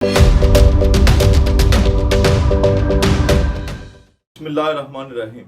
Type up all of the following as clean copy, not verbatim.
बिस्मिल्लाहिर्रहमानिर्रहीम।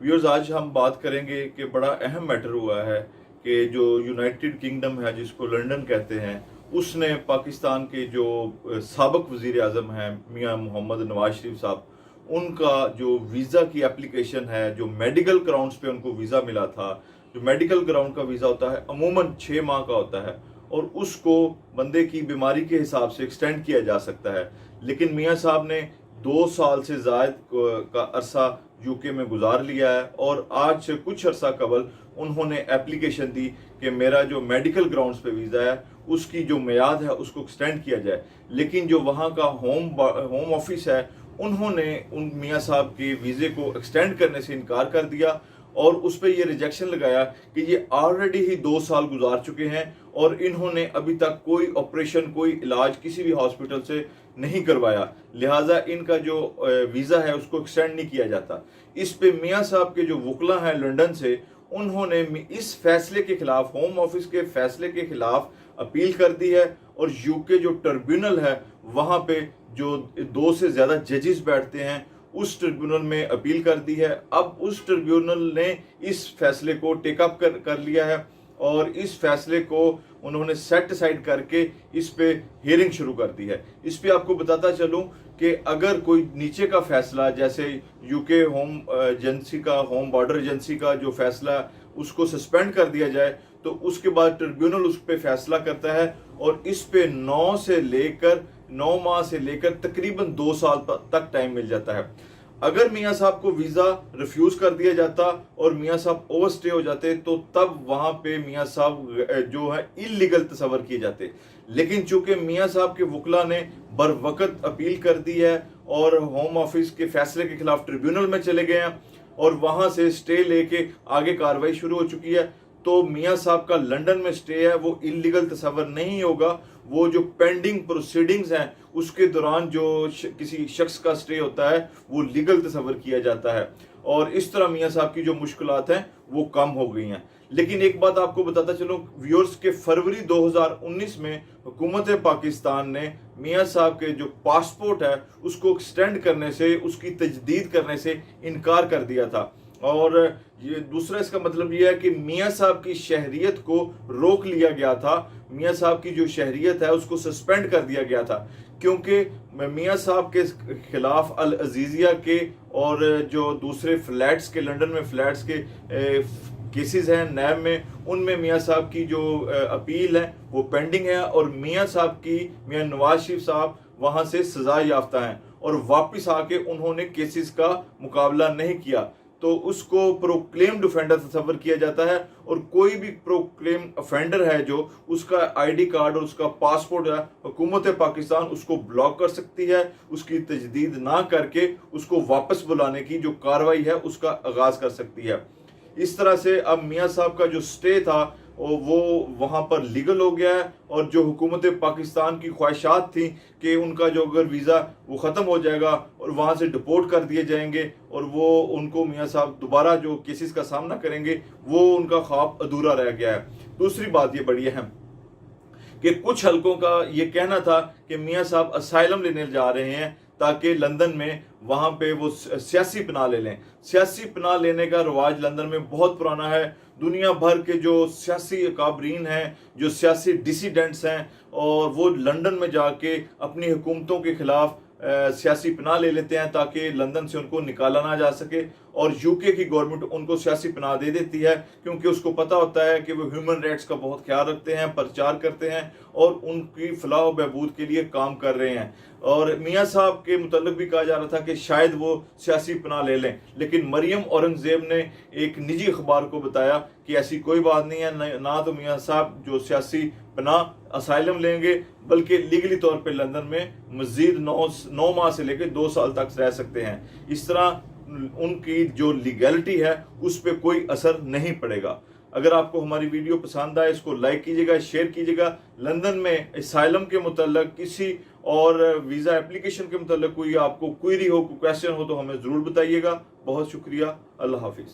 व्यूअर्स, आज हम बात करेंगे कि बड़ा अहम मैटर हुआ है कि जो यूनाइटेड किंगडम है, जिसको लंदन कहते हैं, उसने पाकिस्तान के जो साबिक वज़ीर आज़म हैं मियां मोहम्मद नवाज शरीफ साहब, उनका जो वीज़ा की एप्लीकेशन है, जो मेडिकल ग्राउंड्स पे उनको वीज़ा मिला था, जो मेडिकल ग्राउंड का वीज़ा होता है अमूमन 6 माह का होता है और उसको बंदे की बीमारी के हिसाब से एक्सटेंड किया जा सकता है। लेकिन मियां साहब ने 2 साल से ज़ायद का अरसा यूके में गुजार लिया है और आज से कुछ अरसा कबल उन्होंने एप्लीकेशन दी कि मेरा जो मेडिकल ग्राउंड्स पे वीज़ा है उसकी जो मियाद है उसको एक्सटेंड किया जाए। लेकिन जो वहाँ का होम ऑफिस है, उन्होंने उन मियां साहब के वीज़े को एक्सटेंड करने से इनकार कर दिया और उस पर यह रिजेक्शन लगाया कि ये ऑलरेडी ही 2 साल गुजार चुके हैं और इन्होंने अभी तक कोई ऑपरेशन, कोई इलाज किसी भी हॉस्पिटल से नहीं करवाया, लिहाजा इनका जो वीज़ा है उसको एक्सटेंड नहीं किया जाता। इस पे मियां साहब के जो वकला हैं लंदन से, उन्होंने इस फैसले के खिलाफ, होम ऑफिस के फैसले के खिलाफ अपील कर दी है और यूके जो ट्रिब्यूनल है वहाँ पे जो 2 से ज़्यादा जजेस बैठते हैं, उस ट्रिब्यूनल में अपील कर दी है। अब उस ट्रिब्यूनल ने इस फैसले को टेकअप कर लिया है और इस फैसले को उन्होंने सेट असाइड करके इस पे हियरिंग शुरू कर दी है। इस पे आपको बताता चलूं कि अगर कोई नीचे का फैसला, जैसे यूके होम एजेंसी का, होम बॉर्डर एजेंसी का जो फैसला, उसको सस्पेंड कर दिया जाए तो उसके बाद ट्रिब्यूनल उस पे फैसला करता है और इस पे 9 माह से लेकर तकरीबन 2 साल तक टाइम मिल जाता है। अगर मियां साहब को वीज़ा रिफ्यूज कर दिया जाता और मियां साहब ओवरस्टे हो जाते तो तब वहां पे मियां साहब जो है इलीगल तस्वर किए जाते। लेकिन चूंकि मियां साहब के वकला ने बर वक्त अपील कर दी है और होम ऑफिस के फैसले के खिलाफ ट्रिब्यूनल में चले गए हैं और वहां से स्टे लेके आगे कार्रवाई शुरू हो चुकी है, तो मियां साहब का लंदन में स्टे है वो इलीगल तस्वर नहीं होगा। वो जो पेंडिंग प्रोसीडिंग्स हैं उसके दौरान जो किसी शख्स का स्टे होता है वो लीगल तस्वर किया जाता है और इस तरह मियां साहब की जो मुश्किलात हैं वो कम हो गई हैं। लेकिन एक बात आपको बताता चलूं व्यूअर्स के फरवरी 2019 में हुकूमत पाकिस्तान ने मियां साहब के जो पासपोर्ट है उसको एक्सटेंड करने से, उसकी तजदीद करने से इनकार कर दिया था। और ये दूसरा इसका मतलब ये है कि मियां साहब की शहरियत को रोक लिया गया था, मियां साहब की जो शहरियत है उसको सस्पेंड कर दिया गया था, क्योंकि मियां साहब के खिलाफ अल अजीजिया के और जो दूसरे फ्लैट्स के, लंदन में फ्लैट्स के केसेस हैं नैब में, उनमें मियां साहब की जो अपील है वो पेंडिंग है और मियां नवाज शरीफ साहब वहां से सजा याफ्ता हैं और वापस आके उन्होंने केसेस का मुकाबला नहीं किया, तो उसको प्रोक्लेम्ड ऑफेंडर तस्वर किया जाता है और कोई भी प्रोक्लेम ऑफेंडर है जो उसका आईडी कार्ड और उसका पासपोर्ट है, हुकूमत पाकिस्तान उसको ब्लॉक कर सकती है, उसकी तजदीद ना करके उसको वापस बुलाने की जो कार्रवाई है उसका आगाज कर सकती है। इस तरह से अब मियां साहब का जो स्टे था वो वहाँ पर लीगल हो गया है और जो हुकूमत पाकिस्तान की ख्वाहिशात थी कि उनका जो अगर वीज़ा वो ख़त्म हो जाएगा और वहाँ से डिपोर्ट कर दिए जाएंगे और वो उनको मियां साहब दोबारा जो केसेस का सामना करेंगे, वो उनका ख्वाब अधूरा रह गया है। दूसरी बात ये बड़ी अहम कि कुछ हलकों का ये कहना था कि मियां साहब असाइलम लेने जा रहे हैं ताकि लंदन में वहाँ पे वो सियासी पनाह ले लें। सियासी पनाह लेने का रवाज लंदन में बहुत पुराना है। दुनिया भर के जो सियासी अकाबरीन हैं, जो सियासी डिसीडेंट्स हैं, और वो लंदन में जाके अपनी हुकूमतों के खिलाफ सियासी पनाह ले लेते हैं ताकि लंदन से उनको निकाला ना जा सके और यूके की गवर्नमेंट उनको सियासी पनाह दे देती है, क्योंकि उसको पता होता है कि वो ह्यूमन राइट्स का बहुत ख्याल रखते हैं, प्रचार करते हैं और उनकी फलाह व बहबूद के लिए काम कर रहे हैं। और मियां साहब के मुतल्लिक भी कहा जा रहा था कि शायद वो सियासी पनाह ले लें, लेकिन मरियम औरंगजेब ने एक निजी अखबार को बताया कि ऐसी कोई बात नहीं है, ना तो मियां साहब जो सियासी पनाह असाइलम लेंगे बल्कि लीगली तौर पे लंदन में मजीद 9 माह से लेकर 2 साल तक रह सकते हैं। इस तरह उनकी जो लीगैलिटी है उस पर कोई असर नहीं पड़ेगा। अगर आपको हमारी वीडियो पसंद आए इसको लाइक कीजिएगा, शेयर कीजिएगा। लंदन में असाइलम के मुतल्लिक किसी और वीज़ा एप्लीकेशन के मुतल्लिक कोई आपको क्वेरी हो, कोई क्वेश्चन हो तो हमें ज़रूर बताइएगा। बहुत शुक्रिया। अल्लाह हाफिज़।